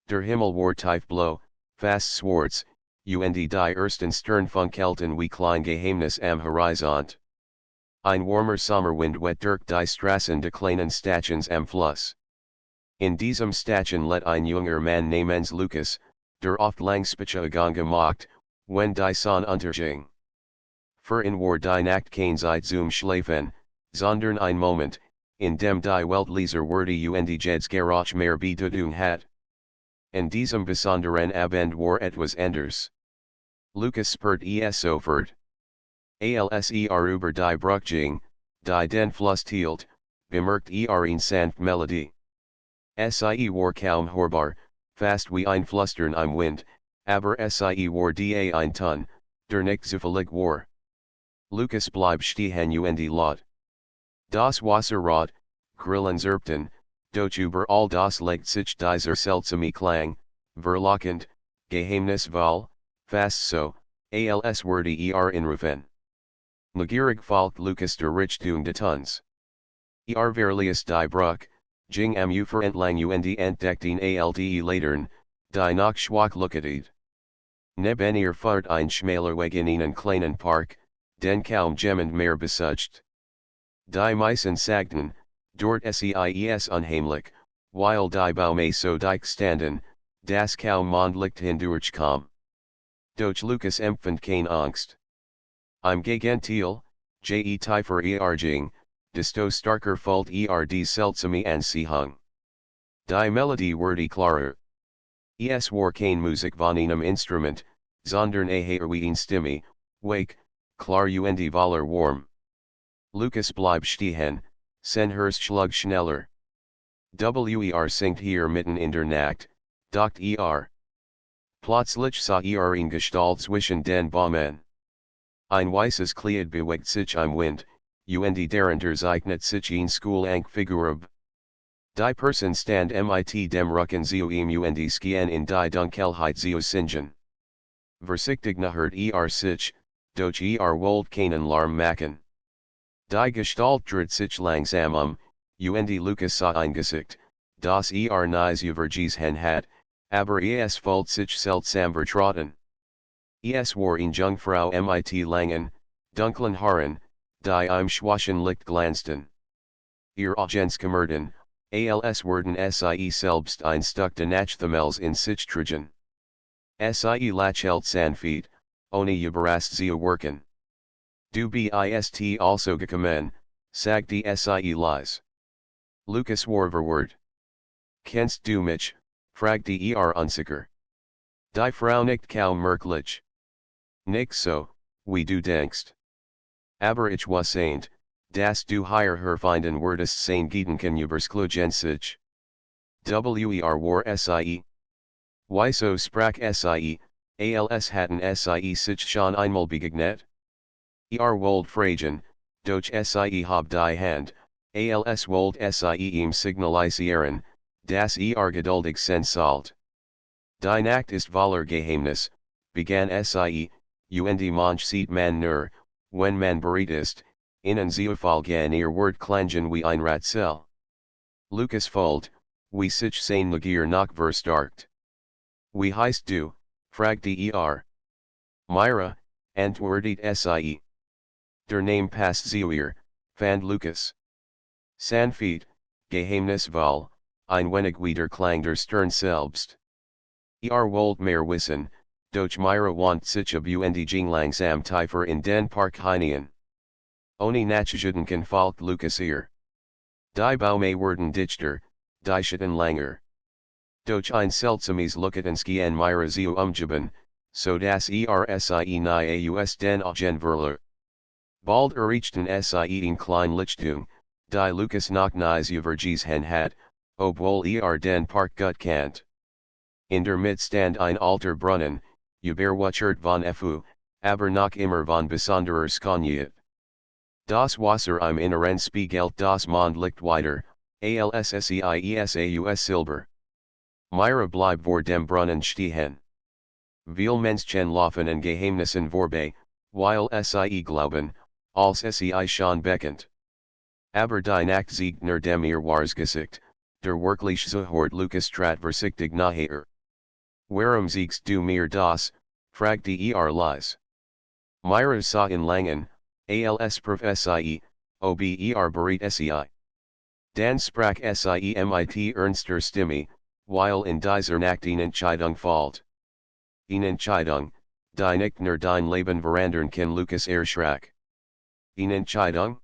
Der Himmel war tief blau, fast schwarz, und die ersten Sternfunkelten wie klein Geheimnis am Horizont. Ein warmer Sommerwind wet durch die Straßen der kleinen Stadtchens am Fluss. In diesem Stadtchen let ein junger Mann namens Lukas, der oft lang Spaziergang gemacht, wenn die Sonne unterging. Für ihn war die Nacht keine Zeit zum Schlafen, sondern ein Moment, in dem die Weltleser wurde und jetzt garage mehr Bedeutung hat. In diesem besonderen Abend war etwas anders. Lukas spürt es sofort. Als über die Brücke, die den Fluss teilt, bemerkt eine sanft Melodie. Sie war kaum hörbar, fast wie ein Flüstern im Wind, aber sie war die ein Ton, der nicht zufällig war. Lukas blieb stehen und laut. Das Wasser rot, Grillen zerpten, doch über all das legt sich dieser seltsame Klang, verlockend, geheimnisvoll, fast so, als würde inrufen. Neugierig folgt Lukas der Richtung des Tons. Verlies die Brücke, ging am Ufer entlang und entdeckten alte Latern, die noch schwach leuchtet. Neben ihr fahrt ein schmaler Weg in einen kleinen Park, den kaum jemand mehr besucht. Die meisten sagten, dort seis unheimlich, weil die Baume so dicht standen, dass kaum Mondlicht hindurchkam. Doch Lukas empfand keine Angst. Im Gegenteil, je tiefer ging, desto starker fühlt die seltsame Anziehung. Die Melodie wurde klarer. Es war kein Musik von einem Instrument, sondern eine Stimme, wake, klar und voller warm. Lukas blieb stehen, sein Herz schlug schneller. Singt hier mitten in der Nacht, dacht Plötzlich sah in Gestalt zwischen den Bäumen. Ein weißes Kleid bewegt sich im Wind, und darunter zeichnet sich eine Schulangfigur ab. Die Person stand mit dem Rücken zu ihm und skien in die Dunkelheit zu singen. Vorsichtig nähert sich, doch wollt keinen Lärm machen. Die Gestalt dreht sich langsam und Lukas sah ein Gesicht, das nichts übergesehen hat, aber es fühlt sich seltsam vertrauten. Es war eine Jungfrau mit langen, dunklen Haaren, die im schwachen Licht glanzten. Ihr Augenskamerden, als werden sie selbst ein Stück de Nachthimmels in sich tragen. Sie lächelt sanft, ohne überrascht zu wirken. Du bist also gekommen, sagt die sie leise. Lukas war verwirrt. Kennst du mich, fragte unsicher. Die Frau nicht kaum merklich. Nicht so, wie du denkst. Aber ich wusste, dass du hier herfinden würdest sein Gedanken übersklugen sich. War sie. Wieso sprach sie, als hatten sie sich schon einmal begegnet? Wollt fragen, doch sie hab die Hand, als wollt sie ihm signalisieren, dass geduldig sein sollt. Die Nacht ist voller Geheimnis, begann sie, und manch sieht man nur, wenn man bereit ist, ihnen zu folgen ihr Wort klangen wie ein Rätsel. Lukas folgt, wie sich sein Neugier noch verstärkt. Wie heißt du, fragte Myra, antwortet sie. Der Name passt zu ihr, fand Lukas. Sanft, geheimnisvoll, ein wenig wie der Klang der Stern selbst. Wollt mehr wissen, doch Myra want sich ab und ging langsam tiefer in den Park hinein. Ohne Nachgedanken folgt Lukas ihr. Die Baume werden dichter, die Schatten langer. Doch ein seltsames Leuchtenskien Myra zu umgeben, so dass sie nie aus den Augen verlor. Bald erreichten sie in klein Lichtung, die Lukas noch nichts übergesehen hat, obwohl den Park gut kennt. In der Mitte stand ein alter Brunnen, überwuchert von aber noch immer von besonderer Schönheit. Das Wasser im Inneren spiegelt das Mondlicht wider, als aus Silber. Myra blieb vor dem Brunnen stehen. Viele Menschen laufen in Geheimnissen vorbei, weil sie glauben, als sie schon bekannt. Aber die Nacht zeigt nur dem ihr wahres Gesicht, der wirklich Zuhört Lukas trat vorsichtig nahe. Warum siegst du mir das, fragt der Lies. Myra sa in Langen, als Prof Sie, ober berät sei. Dan sprach sie mit ernster Stimme, weil in dieser Nacht eine Entscheidung fällt. Eine Entscheidung, die nicht nur dein Leben verändern kann. Lucas erschrak. Eine Entscheidung?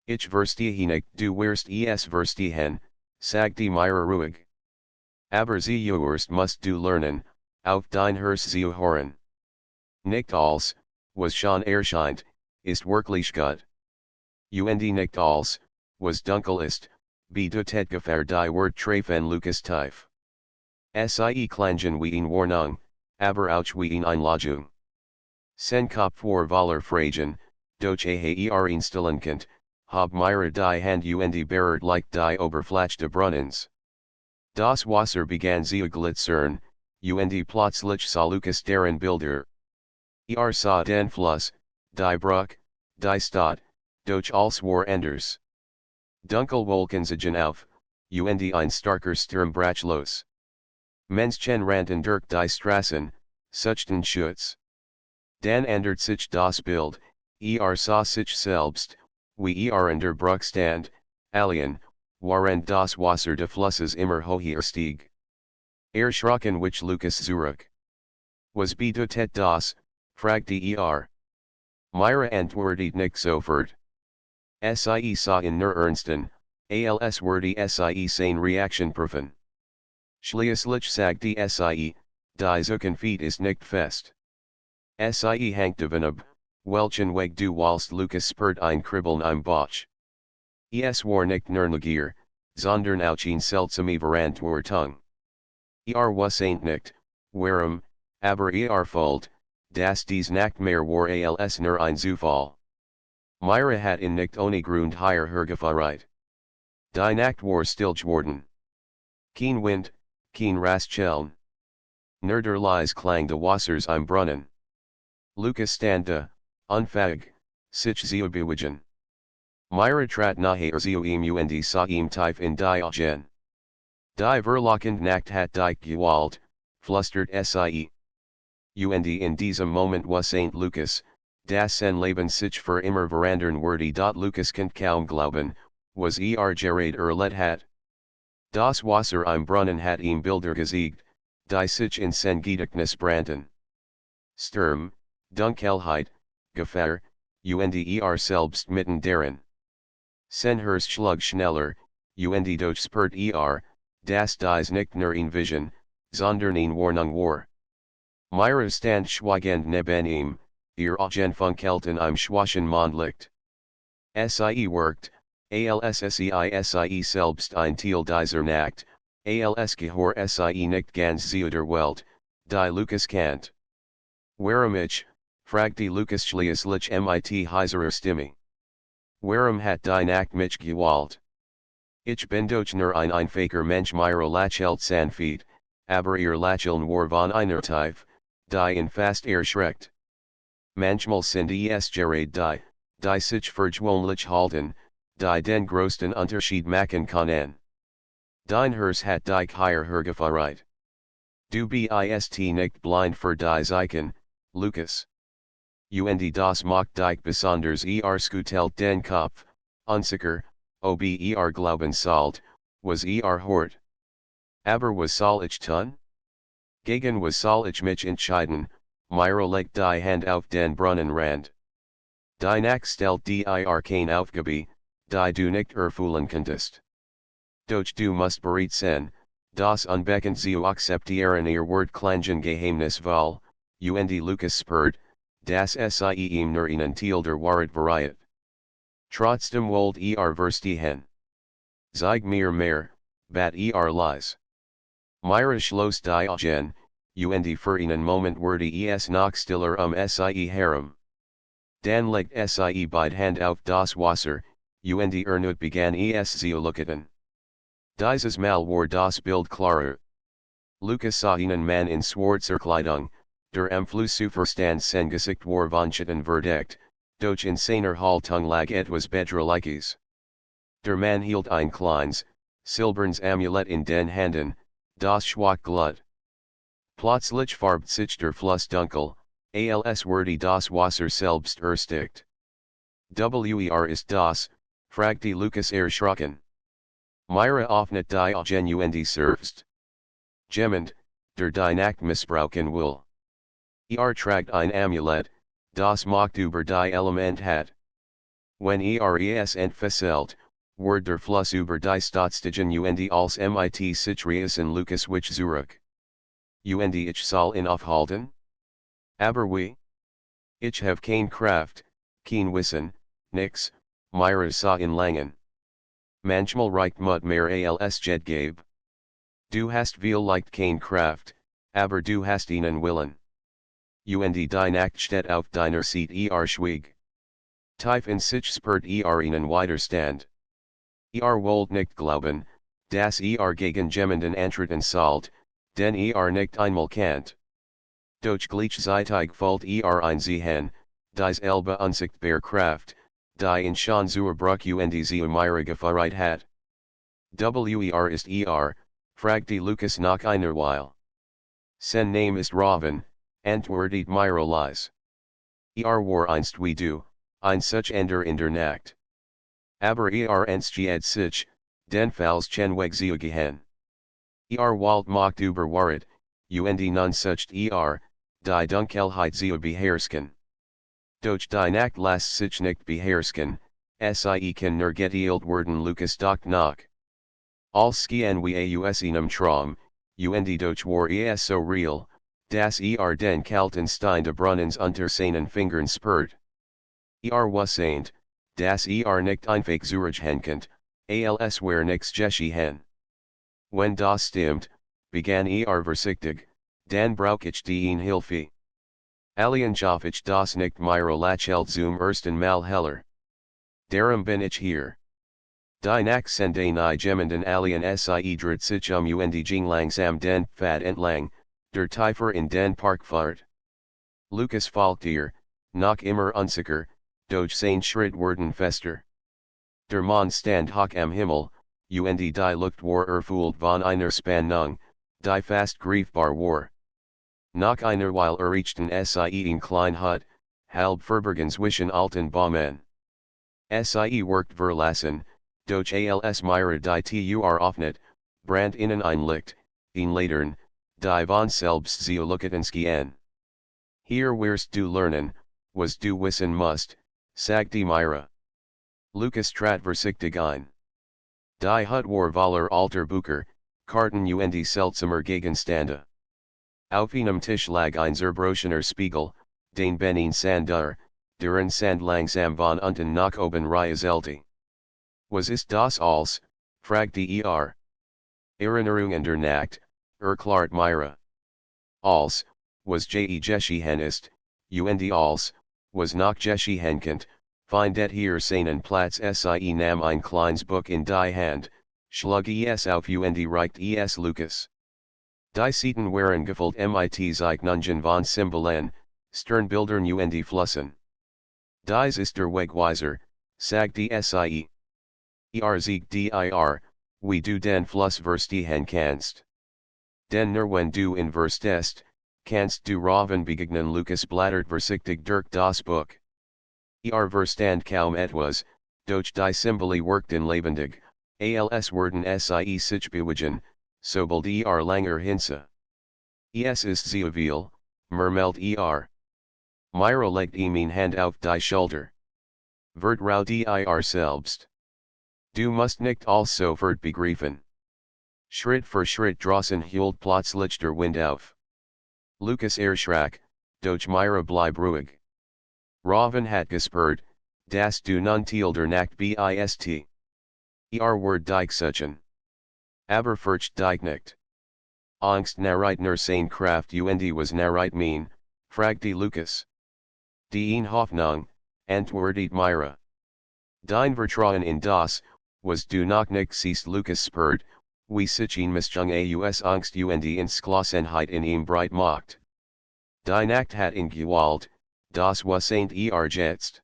Ich verstehe nicht, du wirst es verstehen, sagte Myra ruhig. Aber zuerst musst du lernen, auf dein Herz zu hören. Nicht alles, was schon erscheint, ist wirklich gut. Und nicht alles, was dunkel ist, bedeutet Gefahr. Die Wort treffen Lucas tief. Sie klangen wie eine Warnung, aber auch wie eine Einladung. Sen Kopf vor Waller Fragen, doch instillend, hab Myra die Hand und berührt like die Oberfläche des Brunnens. Das Wasser begann zu glitzern, und plötzlich sah Lucas deren Bilder. Sah den Fluss, die Bruch, die Stadt, doch alles war anders. Dunkelwolken ziehen auf, und ein starker Sturm brach los. Menschen rannten durch die Straßen, suchten Schutz. Dan ändert sich das Bild, sah sich selbst, wie in der Bruch stand, allein, während das Wasser des Flusses immer höher stieg. Erschrocken wich Lucas zurück. Was bedeutet das, fragte Myra antwortet nicht sofort. Sie sah in nur ernsten, als würde sie seine Reaktion prüfen. Schließlich sagte sie, die Zukunft ist nicht fest. Sie hängt davon ab, welchen Weg du wählst. Lucas spürt ein Kribbeln im Bauch. Es war nicht nur Neugier, sondern auch eine seltsame Verantwortung. Wusste nicht, warum, aber fühlt, dass dies nicht mehr war als nur ein Zufall. Myra hat in nicht ohne Grund hier hergefahren. Die Nacht war still geworden. Kein Wind, kein Rastschellen. Nur der leise Klang des Wassers im Brunnen. Lucas stand da, unfähig, sich zu bewegen. Myra trat nahe zu ihm und sah ihm tief in die Augen. Die verlockende Nacht hat dich gewählt, flüstert sie. Und in diesem Moment wusste Lucas, dass sein Leben sich für immer verändern würde. Lucas kann kaum glauben, was gerade erlebt hat. Das Wasser im Brunnen hat ihm Bilder gezeigt, die sich in sein Gedächtnis brannten. Sturm, Dunkelheit, Gefahr, und selbst mitten darin. Sein Herz schlug schneller, und doch spürt dass dies nicht nur eine Vision, sondern eine Warnung war. Myra stand schweigend neben ihm, Augen funkelten im schwachen Mondlicht. Sie worked, als sie selbst ein Teil dieser Nacht, als gehör sie nicht ganz zu der Welt, die Lucas kennt. Warum ich, fragte Lucas schließlich mit heiserer Stimme. Warum hat die Nacht mich gewählt? Ich bin doch nur ein einfacher Mensch. Myra lächelt sanft, aber ihr Lächeln war von einer Tief, die ihn fast erschreckt. Manchmal sind es gerade die sich vergewöhnlich halten, die den größten Unterschied machen können. Dein Herz hat dich hier hergefahren. Du bist nicht blind für die Zeichen, Lucas. Und das macht dich besonders. Skutelt den Kopf, unsicher, ob glauben sollt, was hört. Aber was soll ich tun? Gegen was soll ich mich entscheiden? Myra legt die Hand auf den Brunnenrand. Die Nacht stellt kein Aufgabe, die du nicht erfüllen konntest. Doch du musst bereit sein, das Unbekannt zu akzeptieren. Ihr Wort klangen geheimnisvoll, und Lucas spürt, dass sie ihm nur einen Teil der Wahrheit verrät. Trotzdem wollt verstehen. Zeig mir mehr, bat Lies. Myra schloss die Augen, und für einen Moment wurde es noch stiller sie herum. Dan legt sie beide Hand auf das Wasser, und erneut begann es zu leuchten. Dieses Mal war das Bild klarer. Lucas sah einen Mann in schwarzer Kleidung, der am Flussufer stand. Sein Gesicht war von Schatten verdeckt, doch in seiner Haltung lag etwas Bedrohliches. Der Mann hielt ein kleines, silbernes Amulett in den Händen, das schwach glut. Plötzlich farbt sich der Fluss dunkel, als würde das Wasser selbst erstickt. Wer ist das, fragte Lukas erschrocken. Myra öffnet die Augen und servst. Jemand, der die Nacht missbrauchen will. Tragt ein Amulett, das Macht über die Element hat. Wenn es entfesselt, wird der Fluss über die Stadtstiegen und als mit Citriusen Lukas wich zurück. Ich soll ihn aufhalten? Aber wie? Ich have keine Kraft, kein Wissen, nix, Myra sah in Langen. Manchmal reicht mut mehr als Jet gab. Du hast vielleicht keine Kraft, aber du hast einen Willen. Die Nacht steht auf deiner Seite schwieg. Tief in sich spürt einen Widerstand. Wollt nicht glauben, dass gegen jemanden antreten sollt, denn nicht einmal kannt. Doch gleichzeitig fühlt einsehen, dieselbe unsichtbare Kraft, die in schon zur Bruch und sie Myra gefeiert hat. Ist fragte Lukas nach einer Weile. Sein Name ist Raven, antwortet Myra leise. War einst wie du, ein Suchander in der Nacht. Aber entsteht sich, den Falls weg gehen. Walt macht überwaret, und nun sucht die Dunkelheit beherrschen. Doch die Nacht lässt sich nicht beherrschen, kann nur geteilt werden Lukas doch nach. Als skien wie aus einem Traum, und doch war so real, dass den kalten Stein de Brunnens unter seinen Fingern spürt. Wusseint, dass nicht einfach zurückhenkennt, als wär nix geschehen. Wenn das stimmt, begann vorsichtig, dann brauch ich die Hilfe. Alien schaffe ich das nicht Myra lachelt zum ersten Mal heller. Darum bin ich hier. Die Nacht sende nie jemanden alien dreht sich und ging langsam den Pfad entlang, der tiefer in den Park fahrt. Lukas folgt ihr, noch immer unsicher, doch sein Schritt werden fester. Der Mond stand hoch am Himmel, und die Luft war erfüllt von einer Spannung, die fast greifbar war. Nach einer Weile erreichten sie klein Hut, halb verborgen zwischen alten Bäumen. Wirkt verlassen, doch als Myra die Tür öffnet, brandt innen ein Licht, ein Latern, die von selbst zu leuchten schien. Hier wirst du lernen, was du wissen musst, sagte Myra. Lukas trat vorsichtig ein. Die Hut war voller alter Bücher, Karten und seltsamer Gegenstände. Auf einem Tisch lag ein zerbrochener Spiegel, den Benin Sandar, deren Sand langsam von unten nach oben rieselte. Was ist das alles? Fragte Erinnerungen der Nacht, erklärt Myra. Als, was geschehen ist, und als, was noch geschehen könnt, findet hier seinen Platz nahm ein kleines Buch in die Hand, schlug es auf und reicht es Lukas. Die Seiten waren gefüllt mit Zeichnungen von Symbolen, Sternbildern und Flüssen. Dies ist der Wegweiser, sagte sie. Sieg dir, wie du den Fluss verstehen kannst. Denn nur wenn du ihn verstehst, kannst du Raven begegnen Lukas blättert vorsichtig durch das Buch. Verstand kaum etwas, doch die Symbole wirkten lebendig, als werden sich bewegen, sobald langer hinse. Es ist sehr viel, murmelt Myra legt ihm Hand auf die Schulter. Vertrau dir selbst. Du musst nicht alles sofort begreifen. Schritt für Schritt draußen hielt plötzlich der Wind auf. Lukas erschrak, doch Myra blieb ruhig. Raven hat gespürt, dass du nun Teil der Nacht bist. Word dich suchen. Aber furcht dich nicht. Angst narreit nur seine Kraft und was narreit mean, fragte Lukas. Die Hoffnung, antwortet Myra. Dein Vertrauen in das, was du noch nicht siehst Lukas spürt, wie sich ein Mischung aus Angst und Entschlossenheit in ihm breit macht. Die Nacht hat ihn gewalt, das was ain't jetzt.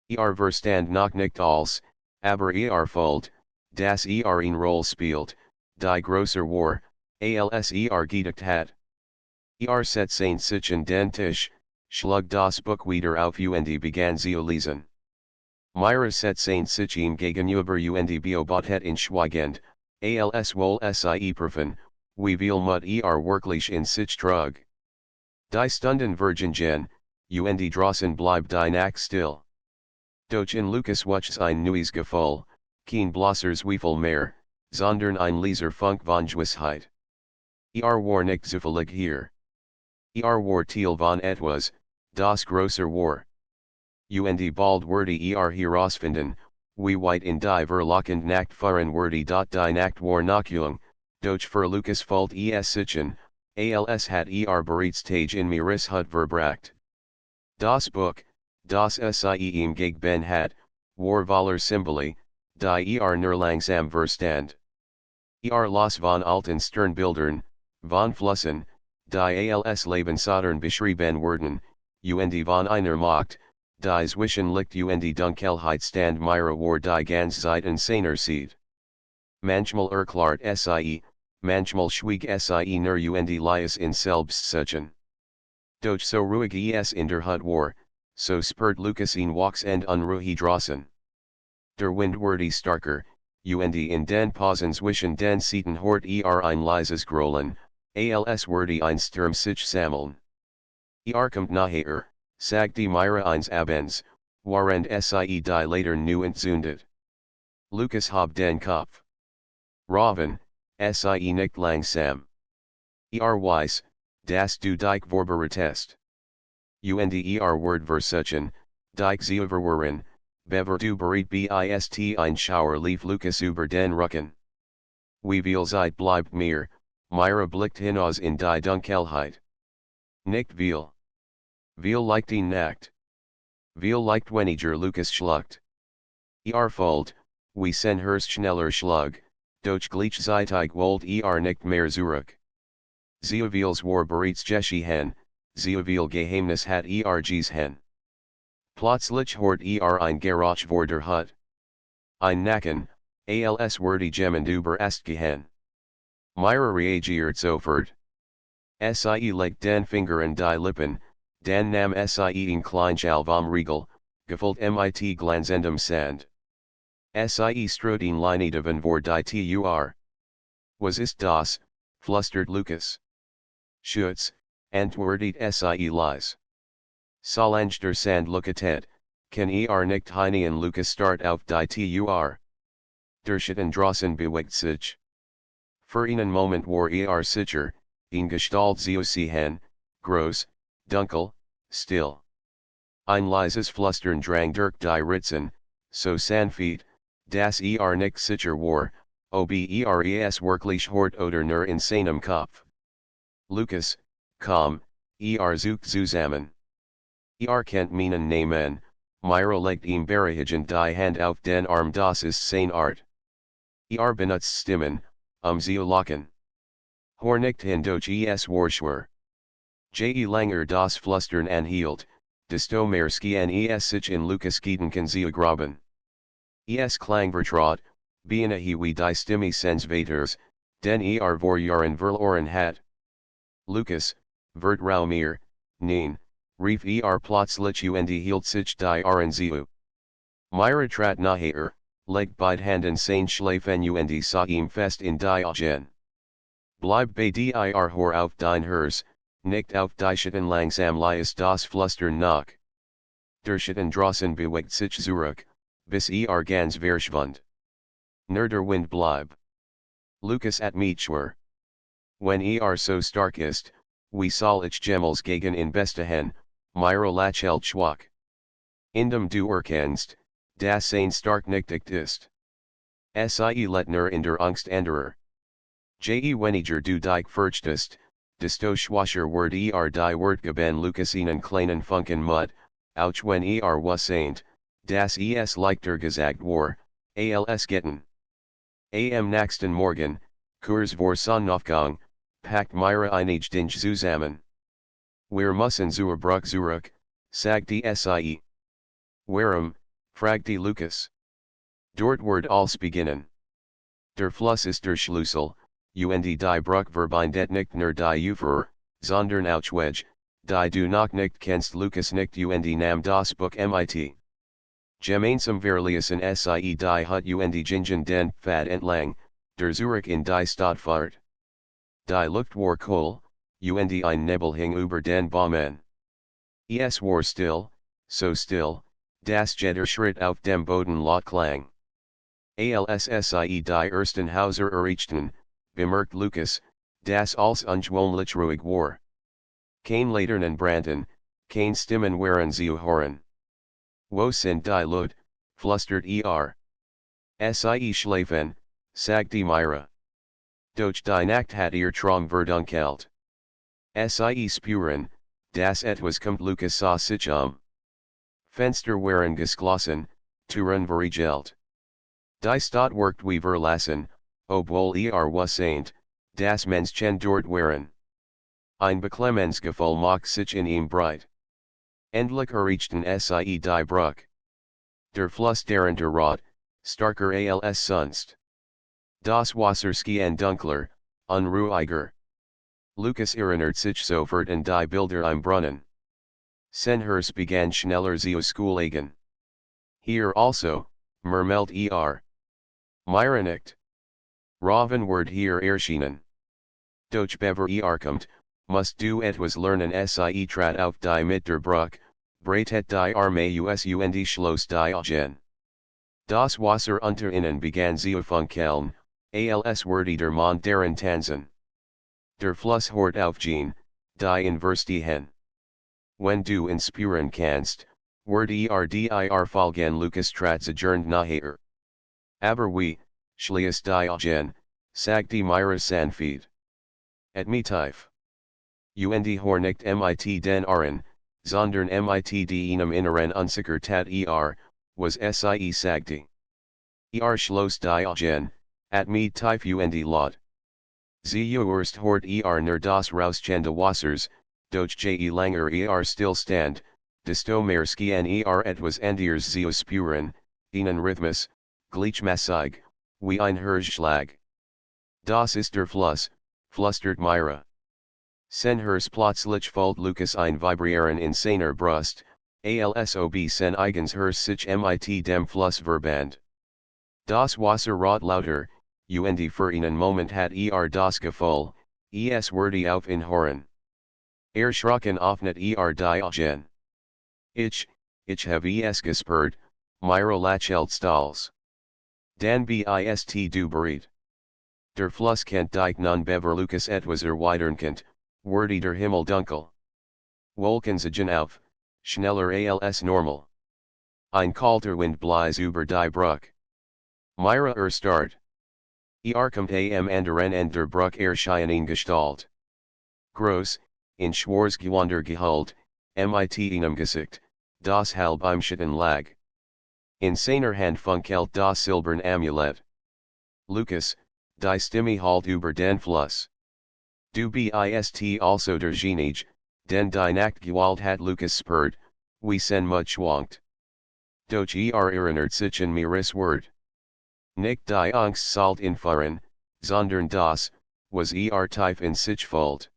Verstand noch nicht alles, aber fühlt, dass eine Rolle spielt, die größer war, als gedacht hat. Set Saint Sichen den Tisch, schlug das Buch wieder auf und begann zu lesen. Myra set Saint Sichim gegenüber und beobachtet in Schweigend, als wohl sie prüfen, wie viel Mut wirklich in sich trug. Die Stunden vergingen, und draußen blieb die Nacht still. Doch in Lukas wuchs ein neues Gefühl, kein bloßer Zweifel mehr, sondern ein leiser Funk von Gewissheit. War nicht zufällig hier. War Teil von etwas, das größer war. Und bald wurde herausfinden, wie weit in die verlockende Nacht fahren würde die Nacht war noch jung, doch für Lukas fällt es sichen, als hat bereits Tage in Miris Hut verbracht. Das Buch, das ihm gegeben hat, war voller Symbole, die nur langsam verstand. Los von alten Sternbildern, von Flüssen, die als Lebensodern beschrieben werden, und von einer Macht, die zwischen Licht und Dunkelheit stand Myra war die ganze Zeit in seiner Seed. Manchmal erklärt sie, manchmal schwieg sie nur und lies in Selbstsichen. Doch so ruhig es in der Hut war, so spürt Lukas ihn wachsend unruhig draußen. Der Wind wurde starker, und in den Pausen zwischen den Seiten hort ein leises Grollen, als würde ein Sturm sich sammeln. Kommt nachher, sagte Myra eines Abends, während sie die later nu entzündet. Lukas hob den Kopf. Raven, sie nicht langsam. Weiss, dass du dich vorbereitest. Und Word versuchen, dich zu überwahren, bever du bereit bist ein Schauer lief Lukas über den Rücken. Wie viel Zeit bleibt mir, Myra blickt hinaus in die Dunkelheit. Nicht viel. Viel leicht die Nacht. Viel leicht weniger Lukas schluckt. Folgt, wie sen Hurst schneller schlug, doch gleichzeitig wollt nicht mehr zurück. Sehr viel's war bereits geschehen, sehr viel Geheimnis hat gesehen. Plötzlich hort ein Geräusch vor der Hut. Ein Nacken, als wurde jemand überrascht. Myra reagiert sofort. Sie legt den Finger an die Lippen, dann nahm sie ein Kleinschal vom Riegel, gefüllt mit glanzendem Sand. Sie ströt ihn Leinidaven vor die Tur. Was ist das, flüstert Lukas. Schutz, antwortet sie leise. Solange der Sand looket, kann nicht hinein Lukas start auf die Tur. Der Schatten draußen bewegt sich. Für einen Moment war sicher, in Gestalt zu sehen, groß, dunkel, still. Ein leises Flüstern drang durch die Ritzen, so sanft, dass nicht sicher war, ob es wirklich hort oder nur in seinem Kopf. Lukas, komm, sucht zusammen. Kennt meinen Namen, Myra legt ihm beruhigend die Hand auf den Arm das ist seine Art. Benutzt Stimmen, zu locken. Nicht hindurch es war schwer. Je langer das Flüstern anhielt, desto mehr skien sich in Lukas Gedanken zu graben. Es klang vertraut, beinahe wie die Stimme seines Vaters, den vor Jahren verloren hat. Lukas, vertrau mir, nein, rief plötzlich und hielt sich die Ohren zu. Myra trat nachher, legt beide Handen seine Schläfen und sah ihm fest in die Augen. Bleib bei dir hor auf dein Herz, nicht auf die Schatten langsam lies das Flüstern nach. Der Schatten draußen bewegt sich zurück, bis ganz verschwand. Nur der Wind bleib. Lukas at mich schwer. Wenn so stark ist, wie soll ich Gemels gegen in bestehen, Myra lachelt schwach. Indem du erkennst, dass ein stark nicht ist. Sie let nur in der Angst anderer. Je weniger du dich fürchtest, desto schwacher wird die Wort geben Lukas ihnen kleinen Funken Mut, auch wenn wasseint, dass es leichter gesagt war, als getan. Am nächsten Morgen, kurz vor Sonnenaufgang, packt Myra einige Dinge zusammen. Wir müssen zur Brücke zurück, sagte sie. Warum, fragte Lukas. Dort wird alles beginnen. Der Fluss ist der Schlüssel, und die Brücke verbindet nicht nur die Ufer, sondern auch Wedge, die du noch nicht kennst Lucas nicht und nam das Buch mit. Gemeinsam verließen sie die Hut und gingen den Pfad entlang, der Zurich in die Stadt fahrt. Die Luft war kohl, und ein Nebel hing über den Bäumen. Es war still, so still, dass jeder Schritt auf dem Boden laut klang. Als sie die ersten Häuser erreichten, bemerkt Lucas, dass alles ungewöhnlich ruhig war. Kein Laternen brannten, kein Stimmen waren zu hören. Wo sind die Leute, flüstert Sie schlafen, sagte Myra. Doch die Nacht hat ihr Traum verdunkelt. Sie spüren, dass etwas kommt Lucas sah sich Fenster waren geschlossen, Türen verriegelt. Die Stadt worked wie verlassen, obwohl wusste, dass Menschen dort waren. Ein Beklemmensgefühl macht sich in ihm breit. Endlich erreichten sie die Brücke. Der Fluss der Rot, starker als sonst. Das Wasser schien dunkler, unruhiger. Lucas erinnert sich sofort an die Bilder im Brunnen. Sein begann schneller zu Schoolegen. Hier also, murmelt Myra nicht. Raven word hier erschienen. Doch bever kommt, musst du etwas lernen sie trat auf die mit der Brücke, breitet die Arme und schloss die Augen. Das Wasser unter ihnen begann zu funkeln, als wurde der Mond deren Tanzen. Der Fluss hört aufgehen, die University hin. Wenn du inspüren kannst, wird dir folgen Lucas trat adjourned nachher. Aber wie, schließt die Augen, sagte Myra sanft. Et me tief. Und hornicht mit den Ohren, sondern mit einem inneren unsicher tat was sie sagte. Schloss die Augen, at me tief und laut. Zuerst hort nur das Rauschende Wassers, doch je langer stillstand, desto mehr schien etwas anderes zu spüren, einen Rhythmus, gleichmäßig, wie ein Herzschlag. Das ist der Fluss, flüstert Myra. Sen plötzlich folgt Lucas ein Vibrieren in seiner Brust, als ob sen eigens sich mit dem Fluss verband. Das Wasser rot lauter, und für einen Moment hat das Gefühl, es würde auf ihn hören. Schrocken öffnet die Augen. Ich have es gespürt, Myra lächelt stolz. Dan bist du bereit. Der Fluss kennt dich nun bever Lucas etwas erweiternkent, wurde der Himmel dunkel. Wolken ziehen auf, schneller als normal. Ein kalter Wind blies über die Brücke. Myra erstarrt. Kommt am anderen Ende der Brücke erscheinen Gestalt. Groß, in schwarz Gewänder gehüllt, mit einem Gesicht, das halb im Schatten lag. In seiner Hand funkelt das silbern Amulett. Lucas, die Stimme halt über den Fluss. Du bist also der Genie, den die Nacht gewalt hat Lucas spürt, wie sen much wankt. Doch erinnert sich an Miras Wort. Nicht die Angst sollt infahren, sondern das, was tief in sich folgt.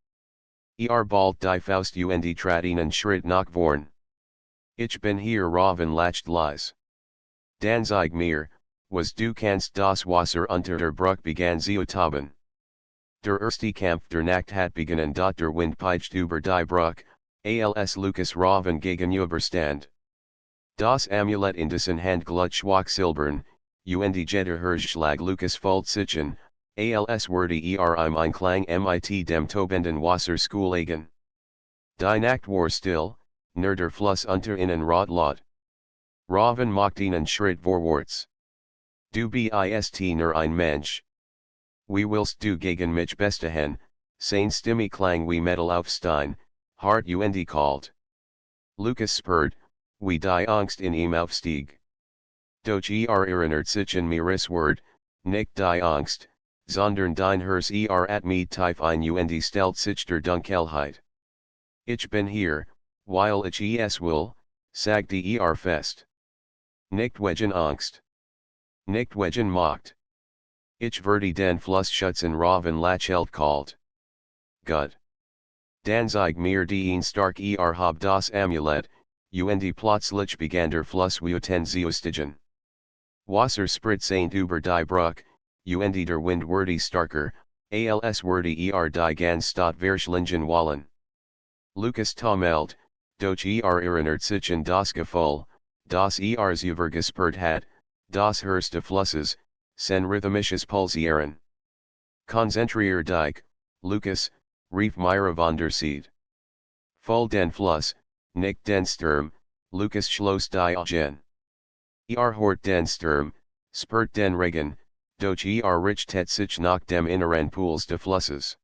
Bald die Faust und trat einen Schritt nach vorn. Ich bin hier Raven lacht leise. Dan zeig mir, was du kannst das Wasser unter der Brücke begann zu toben. Der erste Kampf der Nacht hat begonnen der Wind peitscht über die Brücke, als Lucas Raven gegenüberstand. Das Amulett in dessen Hand glut schwach silbern, und jeder Herzschlag Lucas folgt sich an, als würde im Einklang mit dem tobenden Wasser Schoolegen. Die Nacht war still, nur der Fluss unter ihnen rot laut. Raven macht einen Schritt vorwärts. Du bist nur ein Mensch. Wie willst du gegen mich bestehen, seine Stimme klang wie Metal auf Stein, hart und kalt. Lucas spürt, wie die Angst in ihm aufstieg. Doch erinnert sich an Miras Wort, nicht die Angst, sondern dein Herz at me tief ein und stellt sich der Dunkelheit. Ich bin hier, weil ich es will, sagte fest. Nicht wegen Angst. Nicht wegen Macht. Ich werde den Fluss schützen Raven lächelt kalt. Gut. Danzig mir den stark hab das Amulet, und plötzlich begann der Fluss ten Zeostigen. Wasser spritzend über die Bruck, und der Wind wurde starker, als wurde die ganz Stadt verschlingen wollen. Lucas taumelt, doch erinnert sich an das Gefühl, das über gespürt hat, das Herz des Flusses, sen rhythmisches Pulsieren. Konzentrier dich, Lucas, rief Myra von der Seite. Voll den Fluss, nicht den Sturm, Lucas schloss die Augen. Hort den Sturm, spürt den Regen, doch richtet sich nach dem inneren Pools des Flusses.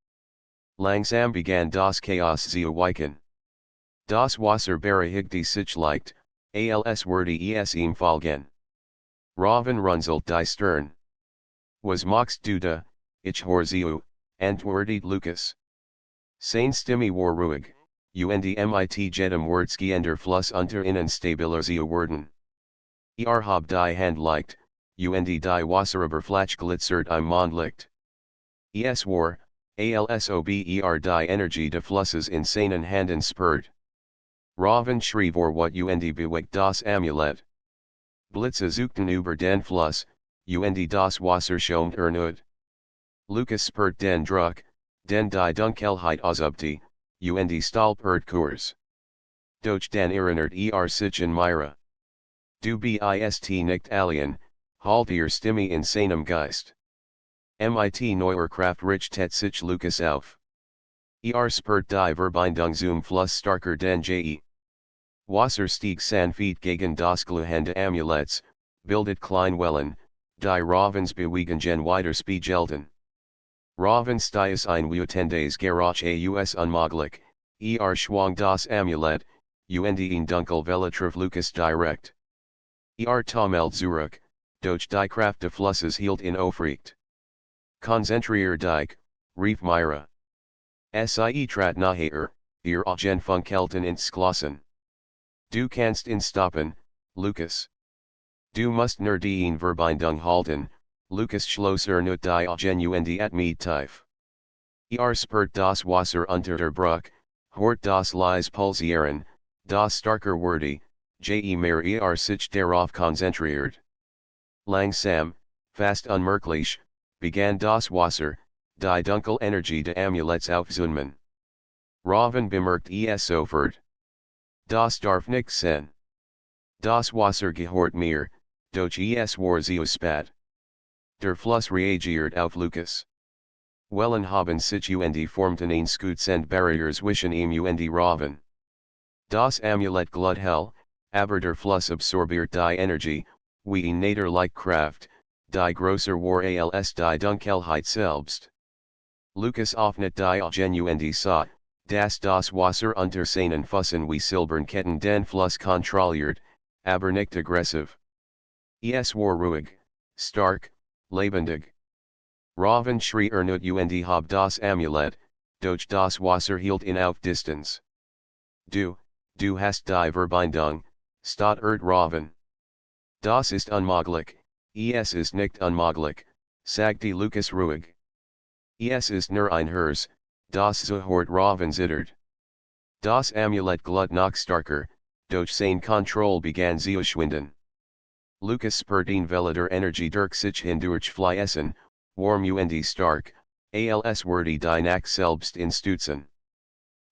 Langsam begann das Chaos zu weichen. Das Wasser bereinigte sich leicht, als wurde es ihm folgen. Raven runzelt die Stirn. Was machst du da, ich höre zu, antwortet Lucas. Seine Stimme war ruhig, und mit jedem Wortgehender Fluss unter ihnen stabiler zu werden. Hab die Hand leicht, und die Wasseroberfläche glitzert im Mondlicht. Es war, als ob die Energie des Flusses in seinen Händen spürt. Raven schrie vor what und bewegt das Amulet. Blitze zuckten über den Fluss, und das Wasser schäumt erneut. Lucas spürt den Druck, den die Dunkelheit ausübte, und stolpert kurz. Doch dann erinnert sich an Myra. Du bist nicht alien, halt ihr Stimme in seinem Geist. Mit neuer Kraft richtet sich Lucas auf. Spürt die Verbindung zum Fluss starker denn je. Wasser stieg sanft gegen das glühende Amulets, bildet Kleinwellen, die Ravens bewegen weiter spiegelten. Raven stiess ein des Garage aus unmöglich, schwang das Amulet, und in Dunkelwelle traf Lucas direkt. Taumelt zurück, doch die Kraft des Flusses hielt ihn aufrecht. Konzentrier dich, rief Myra. Sie trat naher, ihr Augen funkelten ins Glossen. Du kannst ihn stoppen, Lucas. Du musst nur die Verbindung halten, Lucas schloss erneut die Augen und atmet tief. Spürt das Wasser unter der Bruck, hort das leise Pulsieren, das starker wurde, je mehr sich darauf konzentriert. Langsam, fast unmerklich, begann das Wasser, die Dunkelenergie des Amulets aufzuzoomen. Raven bemerkt es sofort. Das darf nicht sein. Das Wasser gehört mir, doch es war zu spät. Der Fluss reagiert auf Lucas. Wellen haben sich und formten ein Schutzend Barrier zwischen ihm und Raven. Das Amulet glut hell, aber der Fluss absorbiert die Energie, wie in Nader Kraft, die größer war als die Dunkelheit selbst. Lucas öffnet die Augen und sah, dass das Wasser unter seinen Füßen wie Silbernketten den Fluss kontrolliert, aber nicht aggressiv. Es war ruhig, stark, lebendig. Raven schrie erneut und hab das Amulet, doch das Wasser hielt ihn auf Distanz. Du hast die Verbindung, stottert Raven. Das ist unmöglich, es ist nicht unmöglich, sagte Lucas ruhig. Es ist nur ein Herz, das sofort Raven zittert. Das Amulet glut noch starker, doch seine Kontrolle begann zu schwinden. Lucas spürt ihn der Energie durch sich hindurchfließen, warm und stark, als würde die Nacht selbst in Stutzen.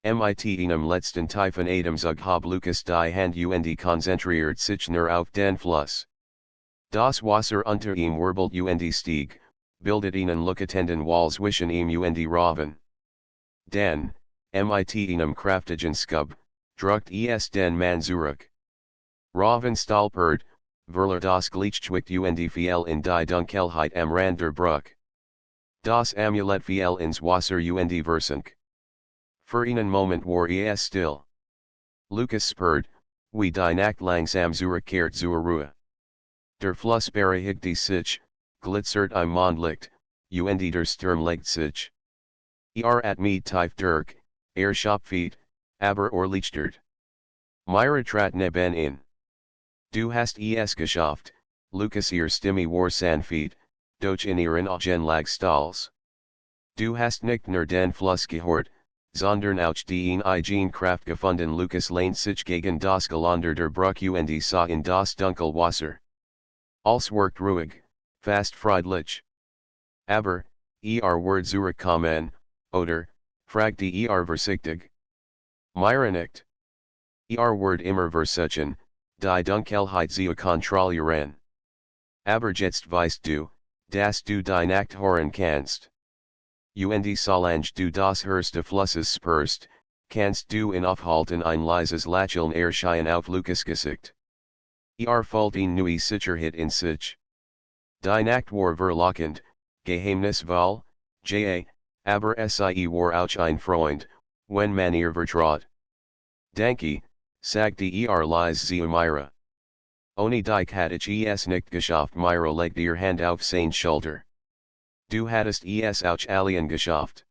Mit einem letzten tiefen Atemzug hab Lucas die Hand und konzentriert sich nur auf den Fluss. Das Wasser unter ihm wirbelt und stieg, bildet einen lucketenden Wall zwischen ihm und Raven. Dann, mit einem kraftigen Schub, druckt es den Mann zurück. Raven stolpert, verliert das Gleichgewicht und fiel in die Dunkelheit am Rand der Bruck. Das Amulet fiel ins Wasser und versank. Für einen Moment war es still. Lucas spürt, wie die Nacht langsam zurückkehrt zur Ruhe. Der Fluss bereinigte sich, glitzert im Mondlicht, und der Sturm legt sich. Atmet tief durch, schopft, aber erleichtert. Myra trat neben ihn. Du hast es geschafft, Lucas ihr Stimme war sanft, doch in ihren Augen lag Stolz. Du hast nicht nur den Fluss gehört, sondern auch den eigenen Kraft gefunden Lucas lehnt sich gegen das Geländer der Bruch und sah in das Dunkelwasser. Alles wirkt ruhig, fast friedlich. Aber, wird zurückkommen, oder, fragt die vorsichtig. Myra nicht. Wird immer versuchen, die Dunkelheit zu kontrollieren. Aber jetzt weißt du, dass du die Nacht hören kannst. Und solange du das Hörst des Flusses spürst, kannst du in Aufhalten ein leises Lächeln erscheinen auf Lucas Gesicht. Fällt ihn neue Sicherheit in sich. Die Nacht war verlockend, geheimnisvoll, aber sie war auch ein Freund, wenn man ihr vertraut. Danke, sagte leise zu Myra. Ohne dich hatte ich es nicht geschafft. Myra legte ihr Hand auf seine Schulter. Du hattest es auch allein geschafft.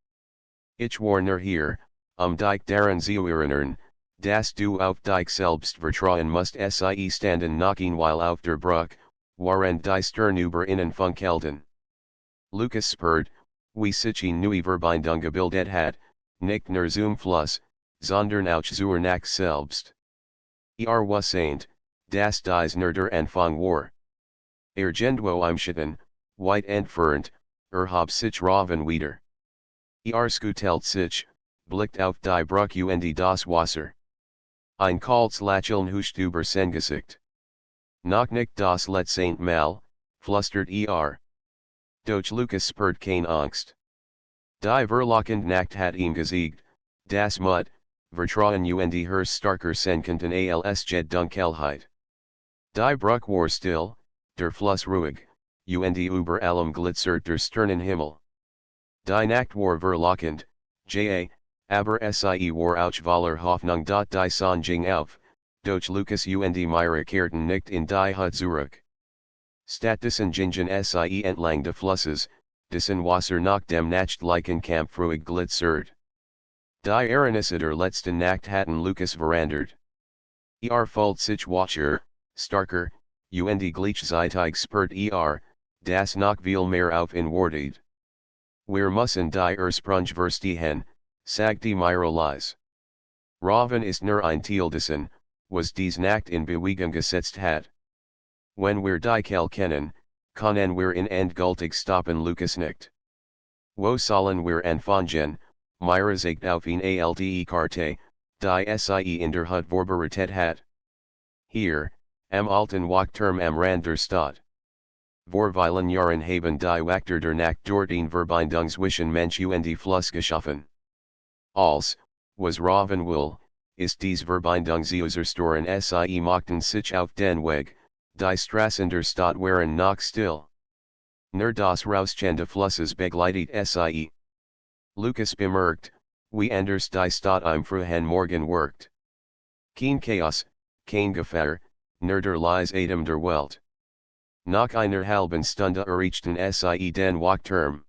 Ich war nur hier, dich daran zu erinnern, dass du auf dich selbst vertrauen musst. Sie standen noch einmal auf der Brücke, während die Stern über ihnen funkelten. Lucas spurte, wie sich neue Verbindung gebildet hat, nicht nur zum Fluss, sondern auch zur Nacht selbst. Wusste, dass dies nur der Anfang war. Irgendwo im Schatten, weit entfernt, habe sich Raven wieder. Skutelt sich, blickt auf die Brücke und das Wasser. Ein kaltes Lächeln huscht über sein Gesicht. Noch nicht das letzte Mal, flüstert Doch Lucas spürt keine Angst. Die verlockende Nacht hat ihm gesiegt, das Mut, Vertrauen und Hers starker Senkenten als Jed Dunkelheit. Die Brücke war still, der Fluss ruhig, und über allem glitzert der Sternenhimmel. Die Nacht war verlockend, aber sie war auch voller Hoffnung. Die Sonne ging auf, doch Lucas und Myra kehrten nicht in die Hut zurück. Stattdessen gingen sie entlang des Flusses, dessen Wasser nach dem nächtlichen Kampf ruhig glitzert. Die Ereignisse der letzten Nacht hatten Lucas verandert. Fühlt sich wacher, starker, und gleichzeitig spürt dass noch viel mehr auf ihn wartet. Wir müssen die Sprung verstehen, sagte Myra leise. Raven ist nur ein Teil dessen, was dies Nacht in Bewegung gesetzt hat. Wenn wir die Quelle kennen, können wir in endgültig stoppen. Lucas nicht. Wo sollen wir anfangen? Myra zeigt auf ihn Karte, die sie in der Hut vorbereitet hat. Hier, am alten Wachturm am Rand der Stadt. Vor vielen Jahren haben die Wächter der Nacht dort eine Verbindung zwischen Mensch und Fluss geschaffen. Als, was Raven will, ist dies Verbindung zu zerstören. Sie machten sich auf den Weg, die Straßen der Stadt waren noch still. Nur das Rauschen des Flusses begleitet sie. Lucas bemerkt, wie anders die Stadt im frühen Morgen wirkt. Kein Chaos, kein Gefahr, nur der leise Atem der Welt. Nach einer halben Stunde erreichten sie den Wachturm.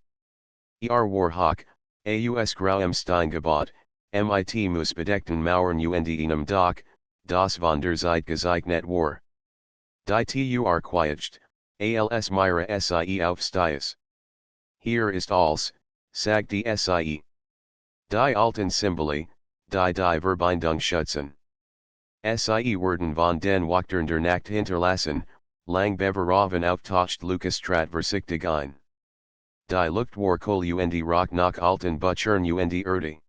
War hoch, aus grauem Steingebot, mit moosbedeckten Mauern und einem Dach, das von der Seite gezeichnet war. Die Tur quietscht, als Myra sie aufstieß. Hier ist alles, sagte sie. Die alten Symbole, die Verbindung schützen. Sie werden von den Wächtern der Nacht hinterlassen, lang bevor auftaucht. Lucas trat vorsichtig ein. Die Luft war kohl und roch nach alten Büchern und Erde.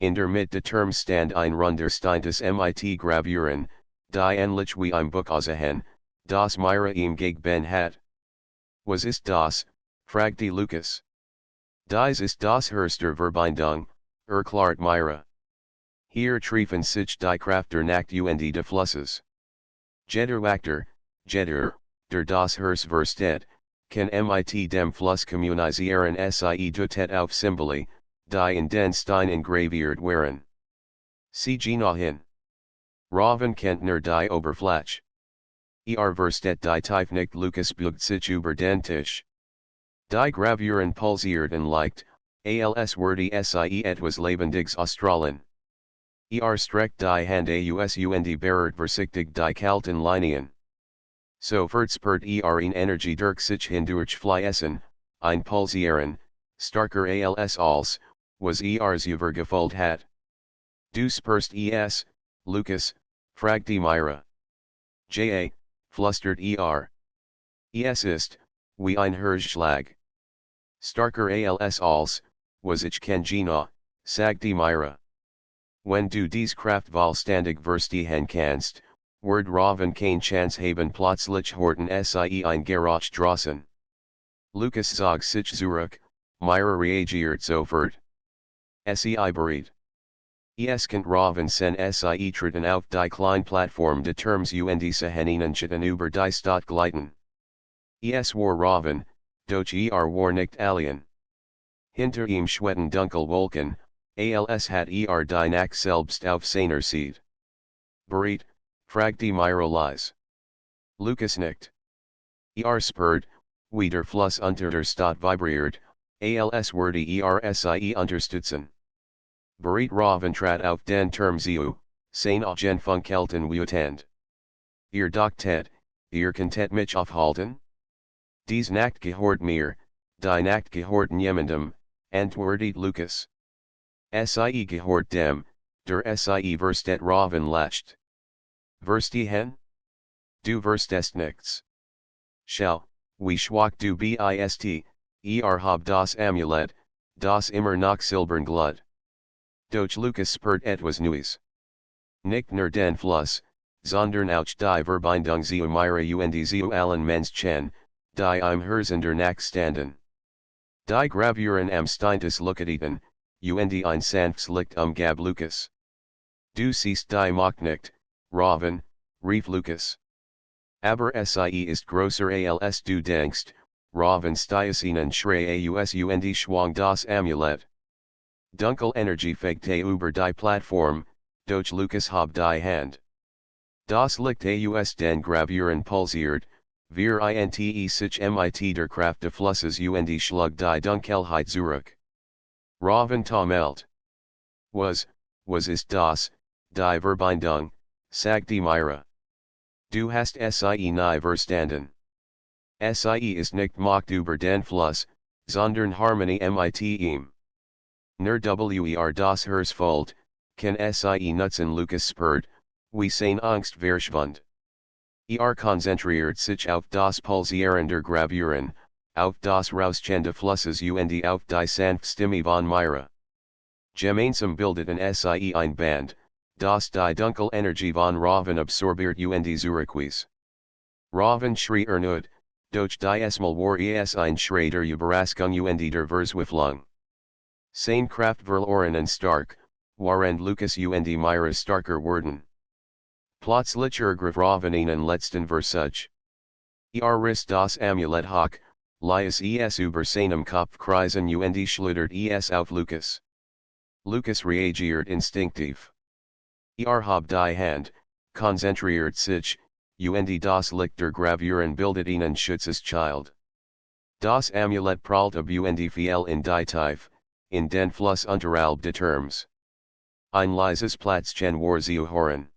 In der Mitte Term stand ein runder Stein des mit Gravuren, die ähnlich wie ein Buch aussehen, das Myra ihm gegeben hat. Was ist das? Fragte Lucas. Dies ist das Herz der Verbindung, erklärt Myra. Hier treffen sich die Kraft der Nacht und des Flusses. Jeder Wächter, der das Herz versteht, kann mit dem Fluss kommunizieren. Sie deutet auf Symbole, die in den Stein engraviert waren. Sie gehen hin. Raven kennt nur die Oberfläche. Versteht die Technik. Lucas beugt sich über den Tisch. Die Gravuren pulsierten leicht, als würde sie etwas Lebendiges ausstrahlen. Streckt die Hand aus und berührt vorsichtig die kalten Linien. Sofort spürt in Energie durch sich hindurchfließen, ein Pulsieren, starker als was ers über Gefällt hat. Du spürst es, Lukas, fragt die Myra. Ja, flüstert Es ist, wie ein Herzschlag. Starker als was ich kann gena, sagt die Myra. Wenn du dies Kraftvollständig verstehen kannst, wird Raven kein Chance haben plötzlich horten sie ein Gerach draußen. Lukas sagt sich zurück, Myra reagiert sofort. Sei bereit. Es kennt Raven sen sie treten auf die kleine Plattform de terms und sehenen chatten über die Stadt gleiten. Es war Raven, doch war nicht alien. Hinter ihm schwebten dunkle Wolken, als hat die Nacht selbst auf seiner Seite. Bereit, fragt die Myra leise. Lukas nickt. Spürt, wie der Fluss unter der Stadt vibriert, als würde sie unterstützen. Bereit Raven trat auf den Turm zu, sein Augen funkelten wütend. Dochtet, könnt mich aufhalten? Dies Nacht gehört mir, die Nacht gehört niemandem, antwortet Lukas. Sie gehört dem, der sie verstet Raven lacht. Verstehen? Du verstest nichts. Schau, wie schwach du bist, hab das Amulett, das immer noch silbern glut. Doch Lukas spürt etwas Neues. Nicht nur den Fluss, sondern auch die Verbindung zu Myra und zu allen Menschen, die im Herzen der Nacht standen. Die Gravuren am Steintes Lukaten, und ein sanftes Licht gab Lukas. Du siehst die Macht nicht, Raven, rief Lukas. Aber sie ist größer als du denkst, Raven stießen schräg aus und schwang das Amulett. Dunkel Energie fegte über die Plattform, doch Lukas hab die Hand. Das Licht aus den Gravuren pulsiert, wir sich mit der Kraft des Flusses und schlug die Dunkelheit zurück. Raven taumelt. Was ist das, die Verbindung, sagt die Myra. Du hast sie nie verstanden. Sie ist nicht Macht über den Fluss, sondern Harmonie mit ihm. Nur das Herzfold, kann sie nutzen Lukas spürt, wie seine Angst verschwand. Konzentriert sich auf das Pulsieren der Gravuren, auf das Rauschen des Flusses und auf die sanfte Stimme von Myra. Gemeinsam bildeten sie ein Band, das die Dunkel Energie von Raven absorbiert und zurückwies. Raven schrie erneut, doch diesmal war ein Schrei der Überraschung und der Verzweiflung. Seine Kraft verloren und stark, waren Lukas und Myra starker wurden. Plötzlich ergriff Raven einen letzten Versuch. Riss das Amulett hoch, lies es über seinem Kopf kreisen und schlittert es auf Lukas. Lukas reagiert instinktiv. Hab die Hand, konzentriert sich, und das Licht der Gravuren bildet einen Schutzschild. Das Amulett prallt ab und fiel in die Tiefe, in den Fluss unterhalb des Turms. Ein leises Platzchen war zu hören.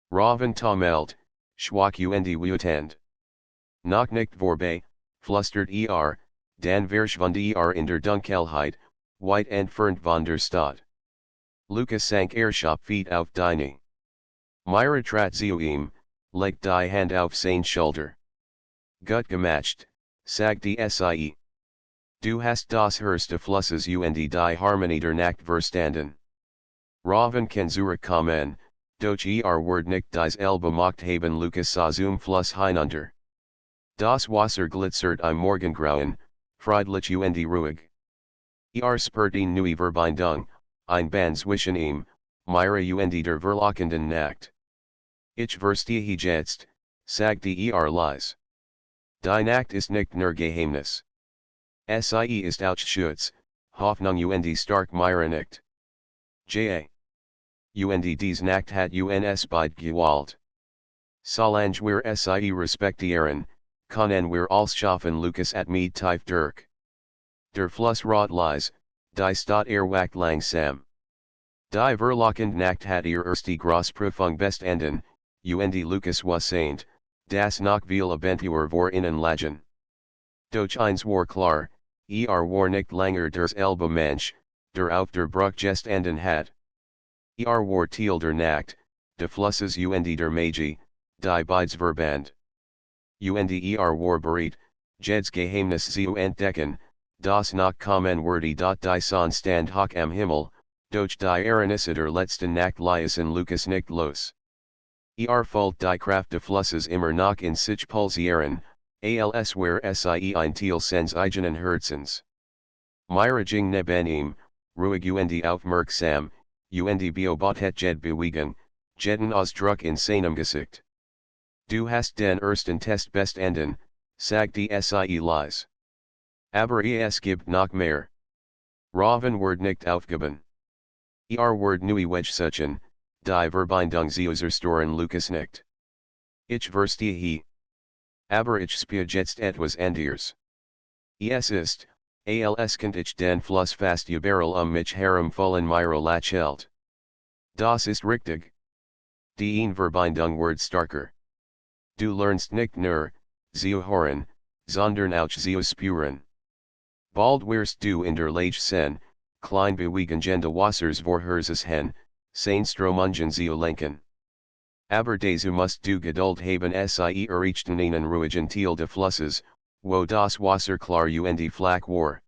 Raven taumelt, schwach und wütend. Noch nicht vorbei, flüstert dann verschwand in der Dunkelheit, weit entfernt von der Stadt. Lukas sank Feet auf die Knie. Myra trat zu ihm, legte die Hand auf sein Schulter. Gut gemacht, sagte sie. Du hast das Herz des Flusses und die Harmonie der Nacht verstanden. Raven kann zurückkommen, doch wird nicht dieselbe Macht haben Lukas sah zum Fluss hinunter. Das Wasser glitzert im Morgengrauen, friedlich und ruhig. Spürt ihn neue Verbindung, ein Band zwischen ihm, Myra und der verlockenden Nacht. Ich verstehe jetzt, sagte leise. Die Nacht ist nicht nur Geheimnis. Sie ist auch Schutz, Hoffnung und stark Myra nicht. Ja. Und dies Nacht hat uns beid gewalt. Solange wir sie respektieren, können wir alles schaffen Lukas at mit tief durch. Der Fluss rot lies, die Stadt erwacht langsam. Die verlockende Nacht hat erste Großprüfung bestanden, und Lukas was saint, das noch viel Abentur vor innen lagen. Doch eins war klar, war nicht länger der selbe Mensch, auf der Bruch gest enden hat. War Teil der Nacht, de Flusses und der Magie, die Beidsverband. Und war bereit, Jeds Geheimnis zu entdecken, das noch kommen würde die Sonne stand hoch am Himmel, doch die Erlebnisse der letzten Nacht ließen Lucas nicht los. Folgt die Kraft de Flusses immer noch in sich pulsieren, als wär sie ein Teil seines eigenen Herzens. Myra ging neben ihm, ruhig und aufmerksam, und beobachtet Jed bewegen, jeden Ausdruck in seinem Gesicht. Du hast den ersten Test bestanden, sagt die sie leise. Aber es gibt noch mehr. Raven wird nicht aufgeben. Wird neu wegsuchen, die Verbindung zu zerstören Lucas nicht. Ich verstehe. Aber ich spüre jetzt etwas anderes. Es ist, als könnt ich den Fluss fast überall mich herumfallen Myra lächelt. Das ist richtig. Die Verbindung wird stärker. Du lernst nicht nur, zu hören, sondern auch zu spüren. Bald wirst du in der Lage sein, klein bewegende Wassers vorherzes hen, sein Stromungen zu lenken. Aber dazu musst du Geduld haben sie errichten einen ruhigen Teil de Flusses, wo das Wasser klar und flach war.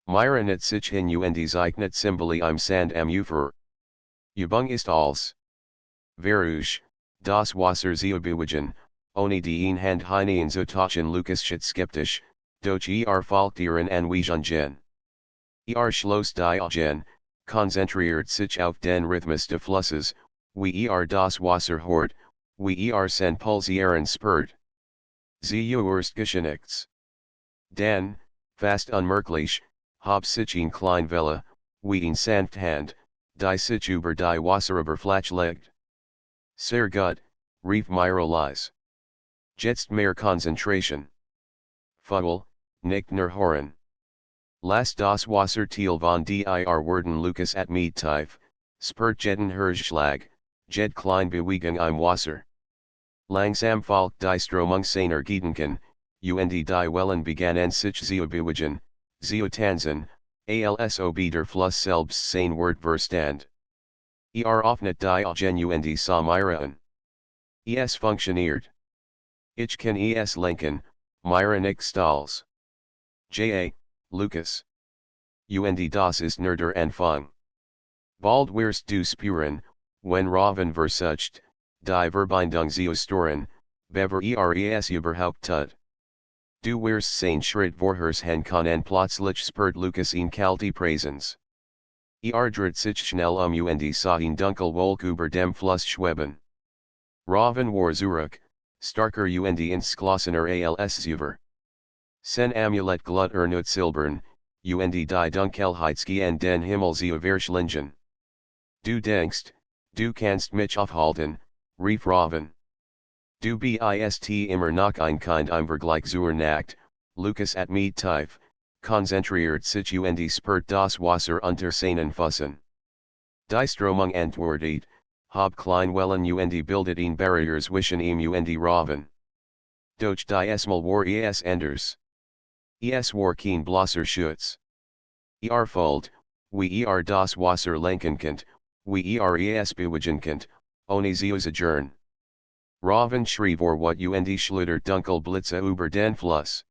Myra nicht sich hin und zeichnet Symbole im Sand am Ufer. Übung ist alles. Verruch, das Wasser zu bewegen, ohne die Hand hineinzutauchen Lucas steht skeptisch, doch folgt ihren Anweisungen. Schloss die Augen, konzentriert sich auf den Rhythmus de Flusses, wie das Wasser hört, wie sen pulsieren spürt. Sie erst geschenichts. Dann, fast unmerklich, hab sich ein klein Welle, wie ein sanft Hand, die sich über die Wasseroberfläche legt. Sehr gut, rief Myra leise. Jetzt mehr Konzentration. Vogel, nicht nur hören. Lass das Wasser Teil von dir werden Lucas at me tief, spürt jeden Herzschlag, jed klein Bewegung im Wasser. Langsam folgt die Stromung seiner Gedanken, und die Wellen begannen sich zu bewegen, zu tanzen, als ob der Fluss selbst sein Wort verstand. Öffnet die Augen und sah Myra an. Es funktioniert. Ich kann es lenken, Myra nicht stals. Lucas. Und das ist nur der Anfang. Bald wirst du spüren, wenn Raven versucht, die Verbindung zu stören, bever es überhaupt tut. Du wirst sein Schritt vorhers hen können plötzlich spürt Lucas in kalte Präsenz. Dreht sich schnell und sah ihn dunkelwolk über dem Fluss schweben. Raven war zurück, starker und entschlossener als zuvor. Sen Amulet glut nut silbern, und die Dunkelheitsgen den Himmel zu verschlingen. Du denkst, du kannst mich aufhalten, rief Raven. Du bist immer noch ein Kind im Vergleich zur Nacht, Lucas at me tief, konzentriert sich und spürt das Wasser unter seinen Füßen. Die Stromung antwortet, hab klein Wellen und bildet ihn Barrier zwischen ihm und Raven. Doch die Esmal war es anders. Es war kein blosser Schutz. Folgt, wie das Wasser lenken könnt, wie es bewegen könnt, ohne zu zerstört. Raven schrie vor what und schluttert dunkel Blitze über den Fluss.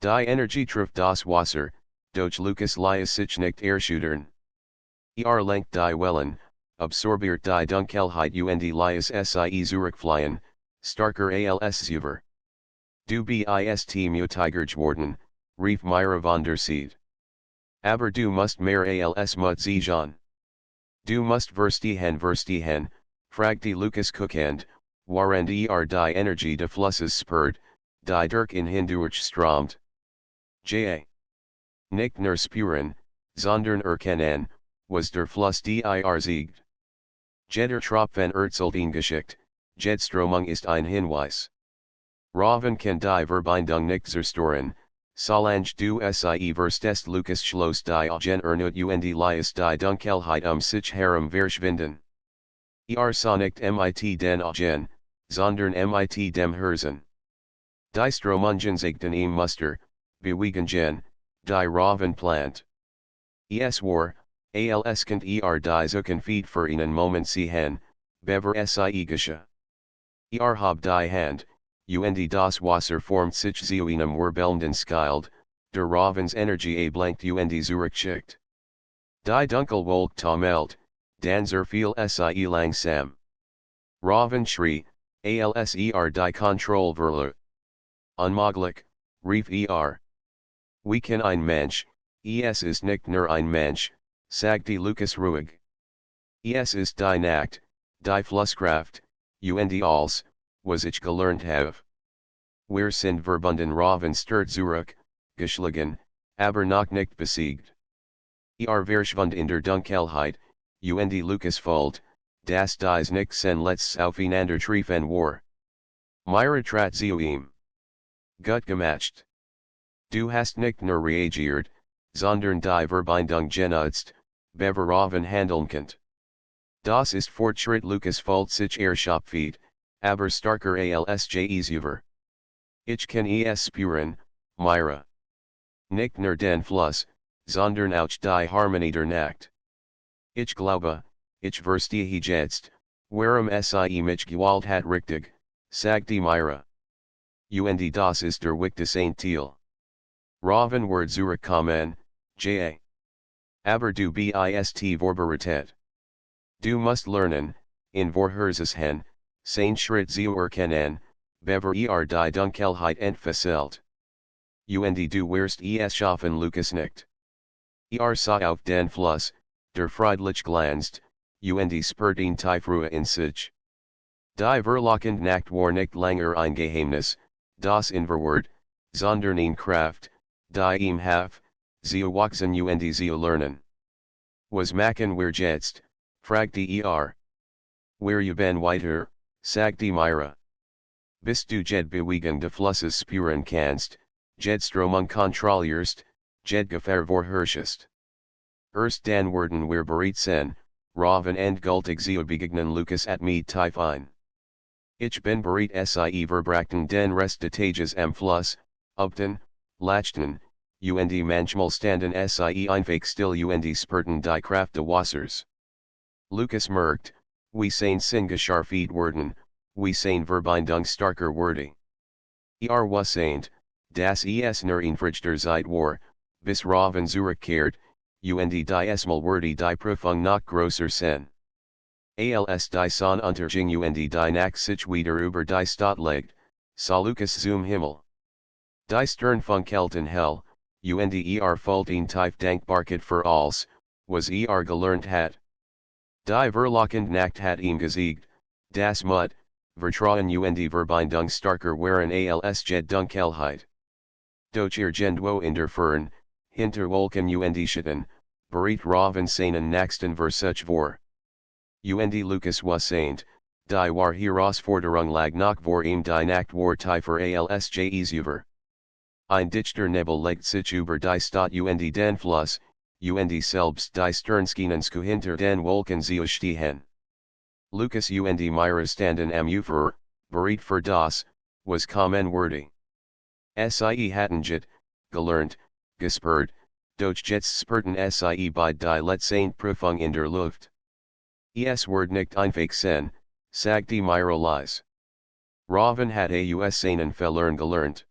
Die Energie trifft das Wasser, doch Lucas ließ sich nicht erschüttern. Lenkt die Wellen, absorbiert die Dunkelheit und ließ sie zurückfliehen, starker als zuvor. Du bist mutiger geworden, rief Myra von der Seite. Aber du musst mehr als mut. Du musst verstehen, fragte Lucas guckend, während die Energie de Flusses spürt, die durch ihn hindurch strömt. Nicht nur spüren, sondern erkennen, was der Fluss siegt. Jeder Tropfen erzählt ihn Geschichte, jede Stromung ist ein Hinweis. Raven kann die Verbindung nicht zerstören, solange du sie verstehst Lucas schloss die Augen und ließ die Dunkelheit sich herum verschwinden. Sah nicht mit den Augen, sondern mit dem Herzen. Die Stromungen zeigten ihm Muster, Bewegungen, die Raven plant. Es war, als kent die Zucken feed für einen Moment sehen, bever sie Gesche. Habe die Hand, und das Wasser formt sich zu einem wirbelnden Schild, der Ravens Energie blankt und zurückschickt. Die Dunkelwolke taumelt, dann sehr viel sie langsam. Raven schrie, als die Kontrollverlust. Unmöglich, rief Wie kann ein Mensch, es ist nicht nur ein Mensch, sagte Lukas ruhig. Es ist die Nacht, die Flusskraft, und alles, was ich gelernt habe. Wir sind verbunden Raven stört zurück, geschlagen, aber noch nicht besiegt. Verschwund in der Dunkelheit, und Lukas folgt, das dies nicht sen let's aufeinander treffen war. Myra trat zu ihm. Gut gemacht. Du hast nicht nur reagiert, sondern die Verbindung genutzt, bewahren handeln könnt. Das ist Fortschritt Lukas folgt sich Schopfeed, aber starker als Jesuver. Ich kann es spüren, Myra. Nicht nur den Fluss, sondern auch die Harmonie der Nacht. Ich glaube, ich verstehe jetzt, warum sie mich gewalt hat richtig, sagte Myra. Und das ist der wichtigste Teil. Raven wird zurückkommen, ja. Aber du bist vorbereitet. Du musst lernen, in Vorhersehen, sein Schritt zu erkennen, bever die Dunkelheit entfesselt. Und du wirst es schaffen Lukas nicht. Sah auf den Fluss, der friedlich glanzt, und spürt ihn tief Ruhe in sich. Die verlockende Nacht war nicht länger ein Geheimnis, das Unverwort, sondern eine Kraft, die ihm half, zu wachsen und zu lernen. Was machen wir jetzt, fragte Wer ben weiter, sagte Myra. Bist du jed Bewegung des Flusses spüren kannst, jed Stromung kontrollierst, jed Gefahr vorherrschest. Erst dann werden wir bereit sein, Raven endgültig zu begegnen Lukas at me tief ein. Ich bin bereit sie verbrachten den Rest des Tages am Fluss, upten, lachten, und manchmal standen sie einfach still und spürten die Kraft des Wassers. Lukas merkt, wie sein Sinn geschärft werden, wie sein Verbindung starker wurde. Was saint, das es nur ein Frichter Zeit war, bis Raven zurückkehrt, und die Esmal wurde die Prüfung noch größer sein. Als die Sonne unterging und die Nacht sich wieder über die Stadt legt, sah Lukas zum Himmel. Die Sternfunkelten hell, und folgt ein tief Dankbarkeit für alles, was gelernt hat. Die verlockende Nacht hat ihm gesiegt, das Mut, Vertrauen und Verbindung starker waren als jed Dunkelheit. Doch irgendwo in der Fern, hinter Wolken und Schatten, bereit Raven seinen nächsten Versuch vor. Und Lukas was saint, die war Herausforderung lag noch vor ihm die Nacht war tiefer als Jesuver. Ein dichter Nebel legt sich über die Stadt und den Fluss, und selbst die Sternskienensku hinter den Wolken zu stehen. Lukas und Myra standen am Ufer, bereit für das, was kommen würde. Sie hatten jet, gelernt, gespürt, doch jetzt spürten sie bei die letzten Prüfung in der Luft. Es wird nicht einfach sein, sagte Myra leise. Raven hat seinen Fehlern gelernt.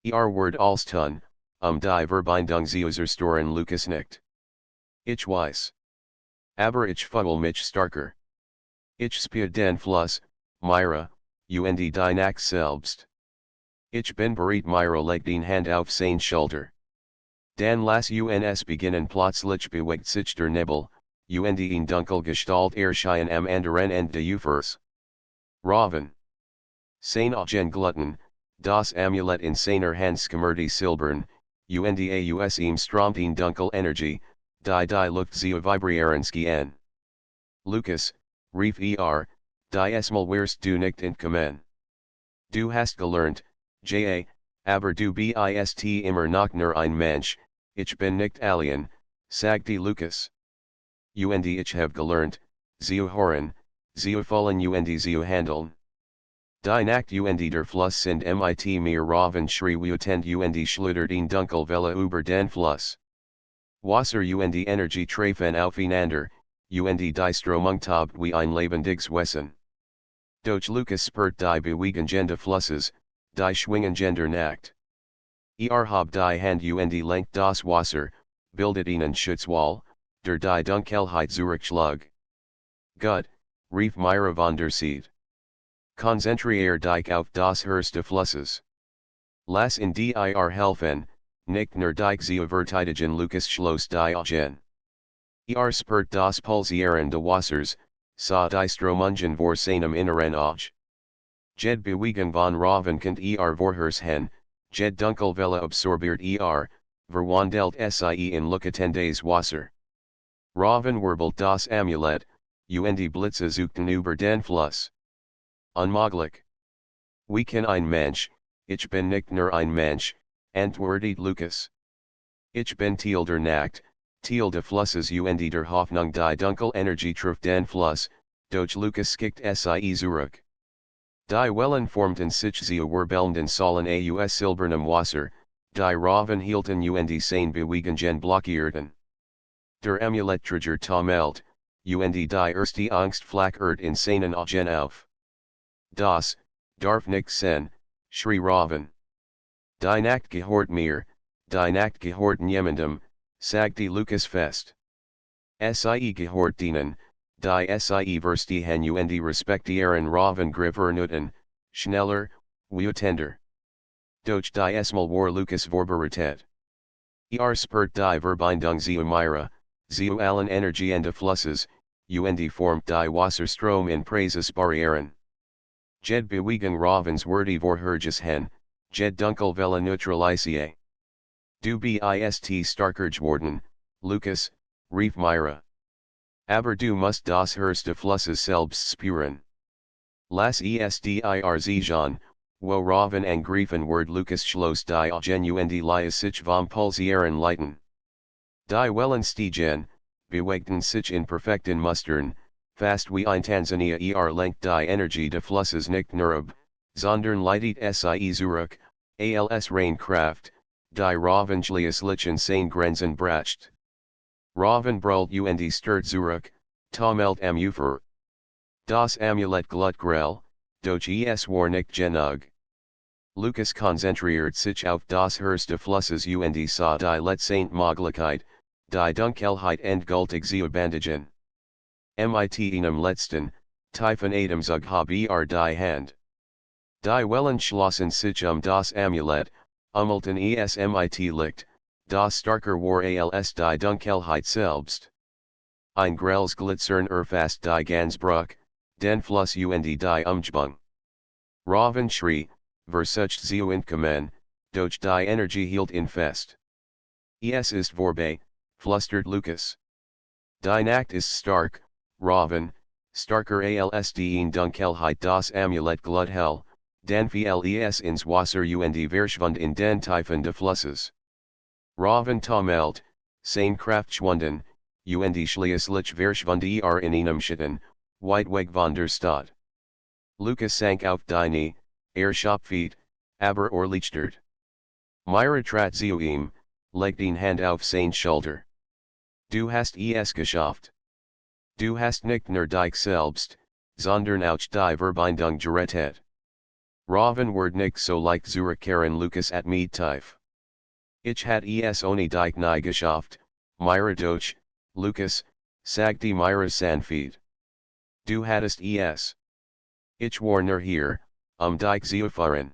Wird als tun, die Verbindung zu zerstören Lukas nicht. Ich weiß. Aber ich fühle mich starker. Ich spüre den Fluss, Myra, und die Nacht selbst. Ich bin bereit Myra legt eine Hand auf sein Schulter. Dann lass uns beginnen plötzlich bewegt sich der Nebel, und in Dunkelgestalt erscheinen am anderen Ende des Ufers. Raven. Sein Augengluten, das Amulett in seiner Hand skimmerte silbern, und aus ihm strömt in Dunkelenergie, die Luft zu vibrieren schien. Lukas, rief die Esmal wirst du nicht entkommen. Du hast gelernt, ja, aber du bist immer noch nur ein Mensch, ich bin nicht alien, sagte Lukas. Und ich habe gelernt, zu hören, zu fühlen und zu handeln. Die Nacht und der Fluss sind mit mir Raven schrie wütend und schleudert in Dunkelwelle über den Fluss. Wasser und Energie treffen aufeinander, und die Stromung wie ein lebendiges Wesen. Durch Lucas spurt die bewegende Flusses, die schwingende Nacht. Hab die Hand und lenkt das Wasser, bildet einen Schutzwall, der die Dunkelheit zurückschlug. Gut, rief Myra von der Seite. Konzentriere dich auf das höchste Flusses. Lass in dir helfen, nicht nur dich zu verteidigen Lucas schloss die Augen. Spurt das Pulsieren de Wassers, sa die Stromungen vor seinem Inneren Auge. Jed Bewegung von Raven kent vorhers hen, Jed Dunkelwelle absorbiert verwandelt sie in Lucatendes Wasser. Raven wirbelt das Amulet, und Blitze suchten über den Fluss. Unmöglich. Wie kann ein Mensch, ich bin nicht nur ein Mensch, antwortet Lucas. Ich bin Teil der Nacht, Teil de Flusses und der Hoffnung die Dunkelenergie trifft den Fluss, doch Lucas schickt sie zurück. Die Wellen formten sich zu wirbelnden Säulen aus silbernem Wasser, die Raven hielten und seine Bewegungen blockierten. Der Amuletträger taumelt, und die erste Angst flackert in seinen Augen auf. Das, darf nicht sein, schrie Raven. Die Nacht gehört mir, die Nacht gehört niemandem, sagte Lucas fest. Sie gehört denen, die sie verstehen und respektieren Raven griffernuten, schneller, wütender. Doch die Esmal war Lucas vorbereitet. Spurt die Verbindung zu Myra, zu allen Energien Flusses, und formt die Wasserstrom in Preises Barrieren. Jed Bewegung Ravens wordy vorherges hen, Jed Dunkelwelle neutralisiere. Du bist starker geworden, Lucas, rief Myra. Aber du musst das höchste Flusses selbst spüren. Lass es dir zeigen, wo Raven angreifen wird Lucas schloss die Augen und ließ sich vom Pulsieren leiten. Die Wellen stiegen, bewegten sich in perfekten Mustern, fast wie ein Tanzania lenkt die Energie de Flusses nicht nur ab, sondern leitet sie zurück, als Reinkraft, die Ravensliches seine Grenzen bracht. Raven brüllt und stört zurück, taumelt am Ufer. Das Amulet glut grell, doch es war nicht genug. Lucas konzentriert sich auf das höchste Flusses und sah die letzte Möglichkeit, die Dunkelheit endgültig zu bändigen. Mit einem letzten, tiefen Atemzug habe die Hand. Die Wellen schlossen sich das Amulet, ummelten es mit Licht, das starker war als die Dunkelheit selbst. Ein grelles Glitzern erfasst die Gansbruch, den Fluss und die Umgebung. Raven schrie, versucht zu entkommen, doch die Energie hielt ihn fest. Es ist vorbei, flüstert Lucas. Die Nacht ist stark, Raven, starker als die in Dunkelheit das Amulet glut hell, dann fiel es ins Wasser und verschwand in den Tiefen de Flusses. Raven taumelt, seine Kraft schwunden, und schließlich verschwand in einem Schatten, weit weg von der Stadt. Lucas sank auf die Knie, schopfte, aber erleichtert. Myra trat zu ihm, legte eine Hand auf seine Schulter. Du hast es geschafft. Du hast nicht nur dich selbst, sondern auch die Verbindung gerettet. Raven wird nicht so leicht zurückkehren Lucas at me tief. Ich hat es ohne dich nie geschafft, Myra doch, Lucas, sagte Myra sanft. Du hattest es. Ich war nur hier, dich zu erfahren.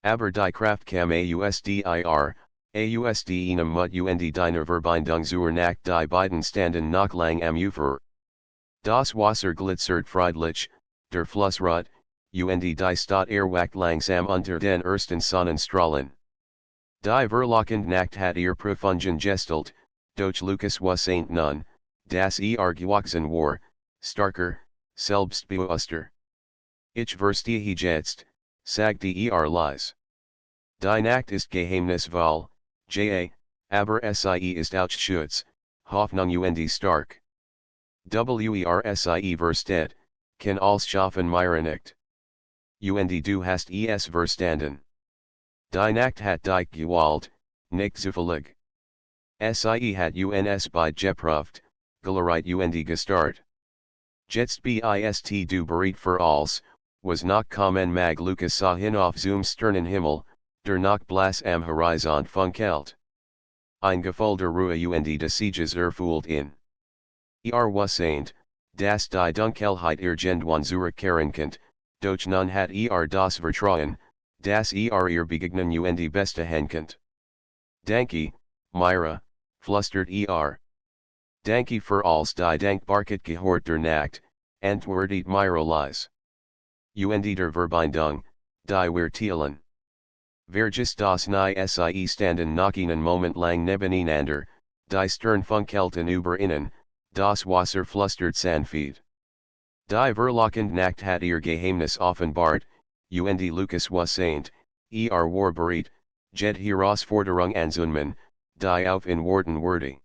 Aber die Kraft kam aus dir, aus einem Mut und deiner Verbindung zur Nacht die beiden standen noch lang am Ufer. Das Wasser glitzert friedlich, der Fluss ruht, und die Stadt erwacht langsam unter den ersten Sonnenstrahlen. Die verlockende Nacht hat profunden gestalt, doch Lucas was nun, das gewachsen war, starker, selbstbewusster. Ich verstehe jetzt, sagte leise. Die Nacht ist geheimnisvoll, aber sie ist auch Schutz, Hoffnung und stark. Sie versteht, kann alles schaffen Myra nicht. Und du hast es verstanden. Die Nacht hat dich gewollt, nicht zufällig. Sie hat uns bei geprüft, gelehrt und gestart. Jetzt bist du bereit für alles, was noch kommen mag Lucas sah hin auf zum Sternenhimmel, der noch blass am Horizont funkelt. Ein Gefühl der Ruhe und des Sieges erfüllt in. Was das die Dunkelheit unserer Kernkind, doch nun hat das Vertrauen, das ihr begegnen und beste Henkind. Danke, Myra, flustert Danke für alles die Dankbarkeit gehört der Nacht, antwortet Myra leise. Und der Verbindung, die wir teilen. Vergis das nie sie standen noch einen Moment lang nebeneinander, die Stern funkelten über ihnen, das Wasser flustert sanft. Die verlockende Nacht hat ihr Geheimnis offenbart, und Lucas war war bereit, jet Herausforderung anzunehmen, die auf in Worten würdig.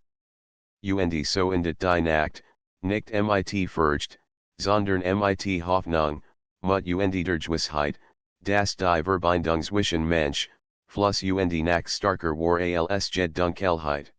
Und so endet die Nacht, nicht mit Furcht, sondern mit Hoffnung, mut und der Gewissheit, dass die Verbindung zwischen Mensch, Fluss und Nacht starker war als Jed Dunkelheit.